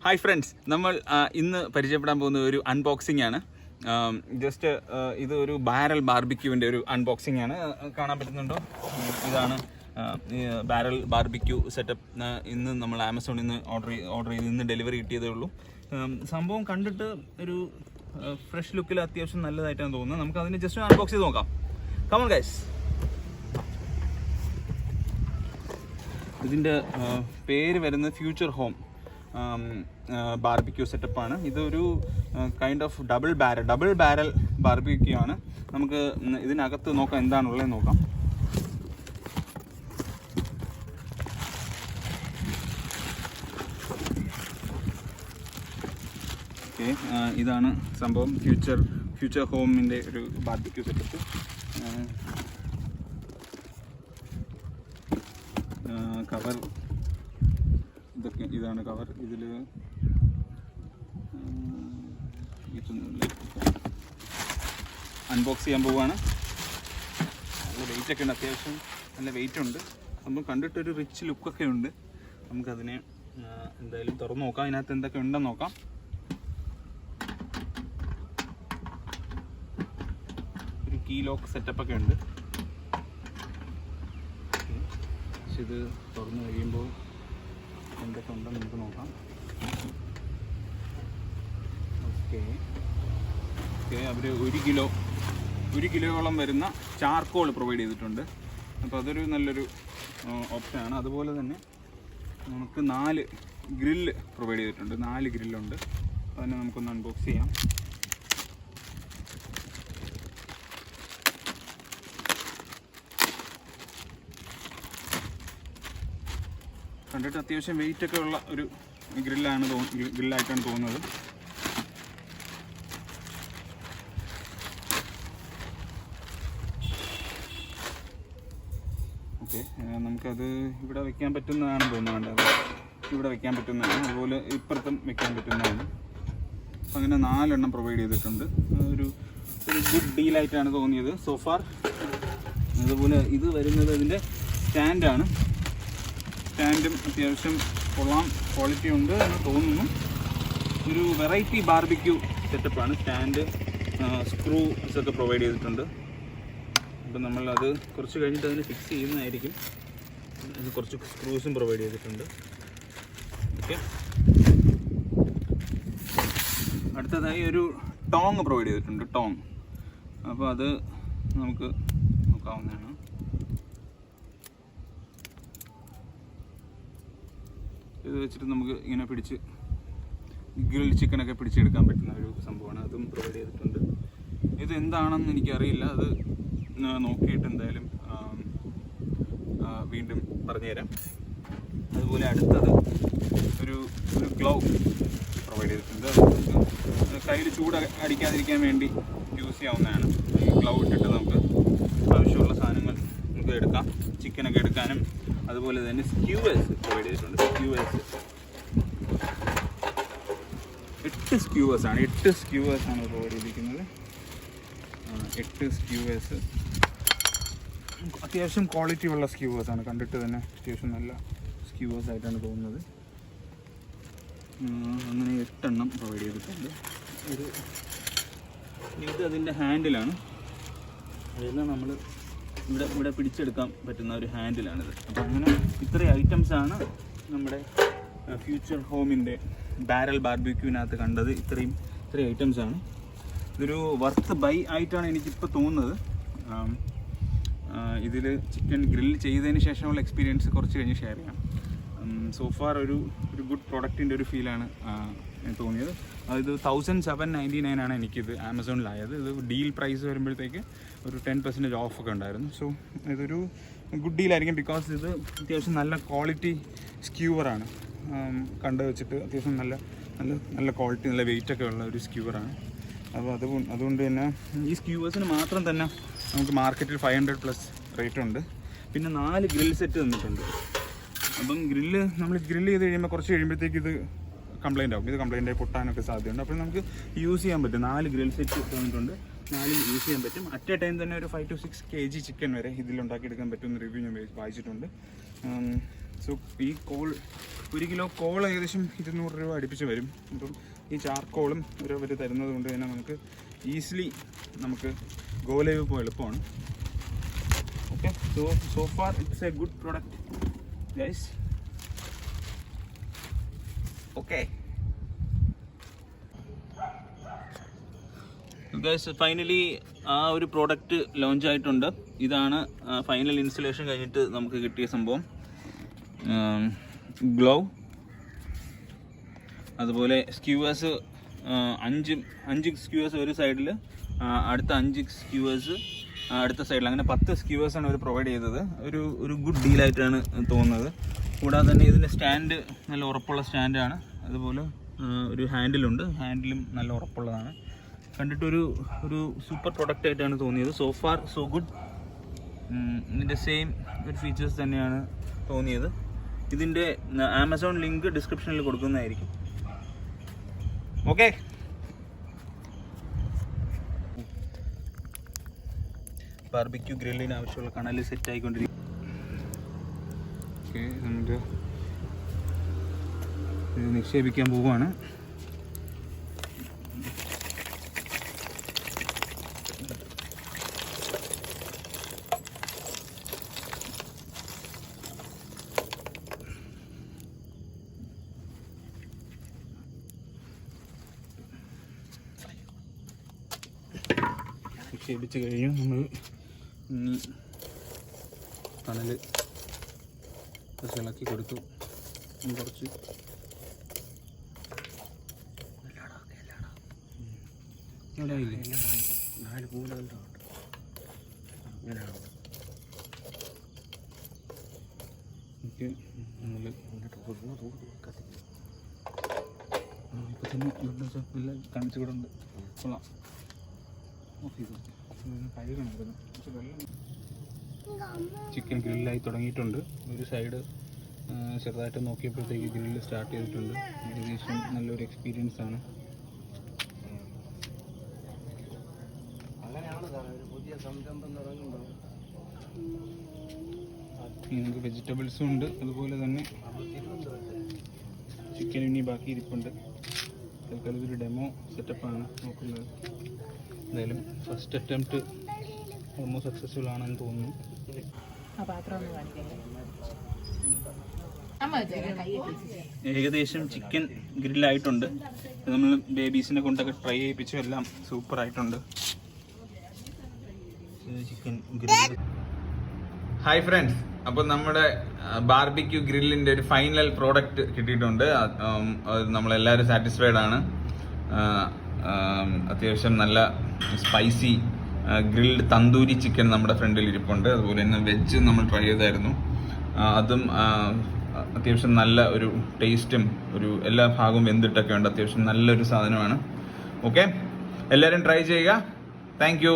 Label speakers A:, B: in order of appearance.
A: Hi friends, നമ്മൾ ഇന്ന് പരിചയപ്പെടാൻ പോകുന്ന ഒരു അൺബോക്സിംഗ് ആണ്. ജസ്റ്റ് ഇത് ഒരു ബാരൽ ബാർബിക്യൂവിൻ്റെ ഒരു അൺബോക്സിംഗ് ആണ്. കാണാൻ പറ്റുന്നുണ്ടോ? ഇതാണ് ബാരൽ ബാർബിക്യൂ സെറ്റപ്പ്. ഇന്ന് നമ്മൾ ആമസോണിൽ നിന്ന് ഓർഡർ ചെയ്ത് ഇന്ന് ഡെലിവറി കിട്ടിയതേ ഉള്ളൂ. സംഭവം കണ്ടിട്ട് ഒരു ഫ്രഷ് ലുക്കിൽ അത്യാവശ്യം നല്ലതായിട്ടാണ് തോന്നുന്നത്. നമുക്ക് അതിന് ജസ്റ്റ് അൺബോക്സ് ചെയ്ത് നോക്കാം. Come on guys. ഇതിൻ്റെ പേര് വരുന്നത് ഫ്യൂച്ചർ ഹോം ബാർബിക്യൂ സെറ്റപ്പാണ്. ഇതൊരു kind of double barrel barbecue ആണ്. നമുക്ക് ഇതിനകത്ത് നോക്കാം എന്താണുള്ളത് നോക്കാം. ഓക്കെ, ഇതാണ് സംഭവം. ഫ്യൂച്ചർ ഹോമിൻ്റെ ഒരു ബാർബിക്യൂ സെറ്റപ്പ്. കവർ ഇതൊക്കെ, ഇതാണ് കവർ. ഇതിൽ അൺബോക്സ് ചെയ്യാൻ പോവുകയാണ്. നല്ല വെയിറ്റൊക്കെ ഉണ്ട്, അത്യാവശ്യം നല്ല വെയിറ്റ് ഉണ്ട്. അപ്പം കണ്ടിട്ടൊരു റിച്ച് ലുക്കൊക്കെ ഉണ്ട്. നമുക്കതിനെ എന്തായാലും തുറന്ന് നോക്കാം, അതിനകത്ത് എന്തൊക്കെ ഉണ്ടെന്ന് നോക്കാം. ഒരു കീ ലോക്ക് സെറ്റപ്പൊക്കെ ഉണ്ട്. പക്ഷെ ഇത് തുറന്ന് കഴിയുമ്പോൾ എന്തൊക്കെ ഉണ്ടെന്ന് നമുക്ക് നോക്കാം. ഓക്കെ, അവർ 1 കിലോയോളം വരുന്ന ചാർക്കോൾ പ്രൊവൈഡ് ചെയ്തിട്ടുണ്ട്. അപ്പോൾ അതൊരു നല്ലൊരു ഓപ്ഷനാണ്. അതുപോലെ തന്നെ നമുക്ക് 4 ഗ്രില്ല് പ്രൊവൈഡ് ചെയ്തിട്ടുണ്ട്. 4 ഗ്രില്ലുണ്ട്. അതിനെ നമുക്കൊന്ന് അൺബോക്സ് ചെയ്യാം. കണ്ടിട്ട് അത്യാവശ്യം വെയിറ്റ് ഒക്കെ ഉള്ള ഒരു ഗ്രില്ലായിട്ടാണ് തോന്നുന്നത്. ഓക്കെ, നമുക്കത് ഇവിടെ വെക്കാൻ പറ്റുന്നതാണ് തോന്നുന്നത്. ഇവിടെ വെക്കാൻ പറ്റുന്നതാണ്, അതുപോലെ ഇപ്പുറത്തും വെക്കാൻ പറ്റുന്നതാണ്. അങ്ങനെ 4 എണ്ണം പ്രൊവൈഡ് ചെയ്തിട്ടുണ്ട്. ഒരു ഗുഡ് ഡീലായിട്ടാണ് തോന്നിയത് സോഫാർ. അതുപോലെ ഇത് വരുന്നത് അതിൻ്റെ സ്റ്റാൻഡാണ്. സ്റ്റാൻഡും അത്യാവശ്യം കൊള്ളാം, ക്വാളിറ്റി ഉണ്ട് എന്ന് തോന്നുന്നു. ഒരു വെറൈറ്റി ബാർബിക്യൂ സെറ്റപ്പാണ്. സ്റ്റാൻഡ്, സ്ക്രൂസ് ഒക്കെ പ്രൊവൈഡ് ചെയ്തിട്ടുണ്ട്. അപ്പം നമ്മളത് കുറച്ച് കഴിഞ്ഞിട്ട് അതിന് ഫിക്സ് ചെയ്യുന്നതായിരിക്കും. കുറച്ച് സ്ക്രൂസും പ്രൊവൈഡ് ചെയ്തിട്ടുണ്ട്. ഓക്കെ, അടുത്തതായി ഒരു ടോങ് പ്രൊവൈഡ് ചെയ്തിട്ടുണ്ട്. ടോങ്, അപ്പോൾ അത് നമുക്ക് നോക്കാവുന്നതാണ്. ഇത് വെച്ചിട്ട് നമുക്ക് ഇങ്ങനെ പിടിച്ച് ഗ്രിൽ ചിക്കനൊക്കെ പിടിച്ചെടുക്കാൻ പറ്റുന്ന ഒരു സംഭവമാണ്. അതും പ്രൊവൈഡ് ചെയ്തിട്ടുണ്ട്. ഇത് എന്താണെന്ന് എനിക്കറിയില്ല. അത് നോക്കിയിട്ട് എന്തായാലും വീണ്ടും പറഞ്ഞുതരാം. അതുപോലെ അടുത്തത് ഒരു ഗ്ലൗ പ്രൊവൈഡ് ചെയ്തിട്ടുണ്ട്. കയ്യിൽ ചൂട് അടിക്കാതിരിക്കാൻ വേണ്ടി യൂസ് ചെയ്യാവുന്നതാണ്. ഈ ഗ്ലൗ ഇട്ടിട്ട് നമുക്ക് ആവശ്യമുള്ള സാധനങ്ങൾ നമുക്ക് എടുക്കാം. ചിക്കനൊക്കെ എടുക്കാനും. അതുപോലെ തന്നെ സ്ക്യൂവേഴ്സ് പ്രൊവൈഡ് ചെയ്തിട്ടുണ്ട്. 8 സ്ക്യൂവേഴ്സാണ് പ്രൊവൈഡ് ചെയ്തിരിക്കുന്നത്. 8 സ്ക്യൂവേഴ്സ് അത്യാവശ്യം ക്വാളിറ്റി ഉള്ള സ്ക്യൂവേഴ്സാണ്. കണ്ടിട്ട് തന്നെ അത്യാവശ്യം നല്ല സ്ക്യൂവേഴ്സ് ആയിട്ടാണ് തോന്നുന്നത്. അങ്ങനെ 8 എണ്ണം പ്രൊവൈഡ് ചെയ്തിട്ടുണ്ട്. ഇത് അതിൻ്റെ ഹാൻഡിലാണ്. അതെല്ലാം നമ്മൾ ഇവിടെ പിടിച്ചെടുക്കാൻ പറ്റുന്ന ഒരു ഹാൻഡിലാണിത്. അപ്പോൾ അങ്ങനെ ഇത്രയും ഐറ്റംസാണ് നമ്മുടെ ഫ്യൂച്ചർ ഹോമിൻ്റെ ബാരൽ ബാർബിക്യൂവിനകത്ത് കണ്ടത്. ഇത്രയും ഐറ്റംസാണ്. ഇതൊരു വർത്ത് ബൈ ആയിട്ടാണ് എനിക്കിപ്പോൾ തോന്നുന്നത്. ഇതിൽ ചിക്കൻ ഗ്രിൽ ചെയ്തതിന് ശേഷമുള്ള എക്സ്പീരിയൻസ് കുറച്ച് കഴിഞ്ഞ് ഷെയർ ചെയ്യാം. സോഫാർ ഒരു ഗുഡ് പ്രൊഡക്റ്റിൻ്റെ ഒരു ഫീലാണ് തോന്നിയത്. ഇത് 1799 ആണ് എനിക്കിത് ആമസോണിലായത്. ഇത് ഡീൽ പ്രൈസ് വരുമ്പോഴത്തേക്ക് ഒരു 10% ഓഫൊക്കെ ഉണ്ടായിരുന്നു. സോ ഇതൊരു ഗുഡ് ഡീലായിരിക്കും. ബിക്കോസ് ഇത് അത്യാവശ്യം നല്ല ക്വാളിറ്റി സ്ക്യൂവറാണ്. കണ്ടു വെച്ചിട്ട് അത്യാവശ്യം നല്ല ക്വാളിറ്റി, നല്ല വെയിറ്റൊക്കെ ഉള്ള ഒരു സ്ക്യൂവറാണ്. അപ്പോൾ അതുകൊണ്ട് തന്നെ ഈ സ്ക്യൂവേഴ്സിന് മാത്രം തന്നെ നമുക്ക് മാർക്കറ്റിൽ 500+ റേറ്റ് ഉണ്ട്. പിന്നെ 4 ഗ്രിൽ സെറ്റ് തന്നിട്ടുണ്ട്. അപ്പം നമ്മൾ ഗ്രില്ല് ചെയ്ത് കഴിയുമ്പോൾ കുറച്ച് കഴിയുമ്പോഴത്തേക്ക് ഇത് കംപ്ലൈൻ്റ് ആവും. ഇത് കംപ്ലൈൻ്റ് ആയി പൊട്ടാനൊക്കെ സാധ്യതയുണ്ട്. അപ്പോൾ നമുക്ക് യൂസ് ചെയ്യാൻ പറ്റും. 4 ഗ്രിൽ സെറ്റ് തന്നിട്ടുണ്ട്. 4 യൂസ് ചെയ്യാൻ പറ്റും. അറ്റ് എ ടൈം തന്നെ ഒരു 5 to 6 kg ചിക്കൻ വരെ ഇതിലുണ്ടാക്കിയെടുക്കാൻ പറ്റുമെന്ന് റിവ്യൂ ഞാൻ വായിച്ചിട്ടുണ്ട്. സോ ഈ കോൾ 1 കിലോ കോൾ ഏകദേശം 200 രൂപ അടുപ്പിച്ച് വരും. അപ്പം ഈ ചാർക്കോളും അവർ തരുന്നത് കൊണ്ട് തന്നെ നമുക്ക് ഈസിലി നമുക്ക് ഗോ ലൈവ് ഇപ്പോൾ എളുപ്പമാണ്. Okay, so far it's A good product guys. Okay guys, finally ആ ഒരു പ്രോഡക്റ്റ് ലോഞ്ച് ആയിട്ടുണ്ട്. ഇതാണ് ഫൈനൽ ഇൻസ്റ്റലേഷൻ കഴിഞ്ഞിട്ട് നമുക്ക് കിട്ടിയ സംഭവം. ഗ്ലൗ, അതുപോലെ സ്ക്യൂവേഴ്സ്, 5 സ്ക്യൂവേഴ്സ് ഒരു സൈഡിൽ, അടുത്ത 5 സ്ക്യൂവേഴ്സ് അടുത്ത സൈഡിൽ, അങ്ങനെ 10 സ്ക്യൂവേഴ്സാണ് അവർ പ്രൊവൈഡ് ചെയ്തത്. ഒരു ഗുഡ് ഡീലായിട്ടാണ് തോന്നുന്നത്. കൂടാതെ തന്നെ ഇതിൻ്റെ സ്റ്റാൻഡ് നല്ല ഉറപ്പുള്ള സ്റ്റാൻഡാണ്. അതുപോലെ ഒരു ഹാൻഡിലുണ്ട്, ഹാൻഡിലും നല്ല ഉറപ്പുള്ളതാണ്. കണ്ടിട്ടൊരു സൂപ്പർ പ്രൊഡക്റ്റ് ആയിട്ടാണ് തോന്നിയത്. So far so good. ഇതിൻ്റെ സെയിം ഒരു ഫീച്ചേഴ്സ് തന്നെയാണ് തോന്നിയത്. ഇതിൻ്റെ ആമസോൺ ലിങ്ക് ഡിസ്ക്രിപ്ഷനിൽ കൊടുക്കുന്നതായിരിക്കും. ഓക്കെ, ബാർബിക്യൂ ഗ്രില്ലിന് ആവശ്യമുള്ള കണല് സെറ്റ് ആയിക്കൊണ്ടിരിക്കും. ഓക്കെ, നമുക്ക് ഇത് നിക്ഷേപിക്കാൻ പോവുകയാണ്. നിക്ഷേപിച്ച് കഴിഞ്ഞു. നമ്മൾ കണൽ ഇളക്കി കൊടുത്തു. കുറച്ച് ഇവിടെ ആയില്ലേ? 4 പൂളുകളുണ്ട്. കാണിച്ചു കൂടെ ഉണ്ട്. കൊള്ളാം. ചിക്കൻ ഗ്രില്ലായി തുടങ്ങിയിട്ടുണ്ട്. ഒരു സൈഡ് ചെറുതായിട്ട് നോക്കിയപ്പോഴത്തേക്ക് ഗ്രില്ല് സ്റ്റാർട്ട് ചെയ്തിട്ടുണ്ട്. ഏകദേശം നല്ലൊരു എക്സ്പീരിയൻസ് ആണ്. നമുക്ക് വെജിറ്റബിൾസും ഉണ്ട്, അതുപോലെ തന്നെ ചിക്കൻ ഇനി ബാക്കി ഇരിപ്പുണ്ട്. തൽക്കാലം ഒരു ഡെമോ സെറ്റപ്പാണ് നോക്കുന്നത്. എന്തായാലും ഫസ്റ്റ് അറ്റംപ്റ്റ് ഓൾമോസ്റ്റ് സക്സസ്ഫുൾ ആണെന്ന് തോന്നുന്നു. ഏകദേശം ചിക്കൻ ഗ്രില്ലായിട്ടുണ്ട്. നമ്മൾ ബേബീസിനെ കൊണ്ടൊക്കെ ട്രൈ ചെയ്യിപ്പിച്ചു. എല്ലാം സൂപ്പർ ആയിട്ടുണ്ട്. Chicken grill. ഹായ് ഫ്രണ്ട്സ്, അപ്പോൾ നമ്മുടെ ബാർബിക്യൂ ഗ്രില്ലിൻ്റെ ഒരു ഫൈനൽ പ്രോഡക്റ്റ് കിട്ടിയിട്ടുണ്ട്. നമ്മളെല്ലാവരും സാറ്റിസ്ഫൈഡ് ആണ്. അത്യാവശ്യം നല്ല സ്പൈസി ഗ്രിൽഡ് തന്തൂരി ചിക്കൻ നമ്മുടെ ഫ്രണ്ടിൽ ഇരിപ്പുണ്ട്. അതുപോലെ തന്നെ വെജ് നമ്മൾ ട്രൈ ചെയ്തായിരുന്നു. അതും അത്യാവശ്യം നല്ല ഒരു ടേസ്റ്റും ഒരു എല്ലാ ഭാഗവും വെന്തിട്ടൊക്കെ ഉണ്ട്. അത്യാവശ്യം നല്ലൊരു സാധനമാണ്. ഓക്കെ, എല്ലാവരും ട്രൈ ചെയ്യുക. Thank you.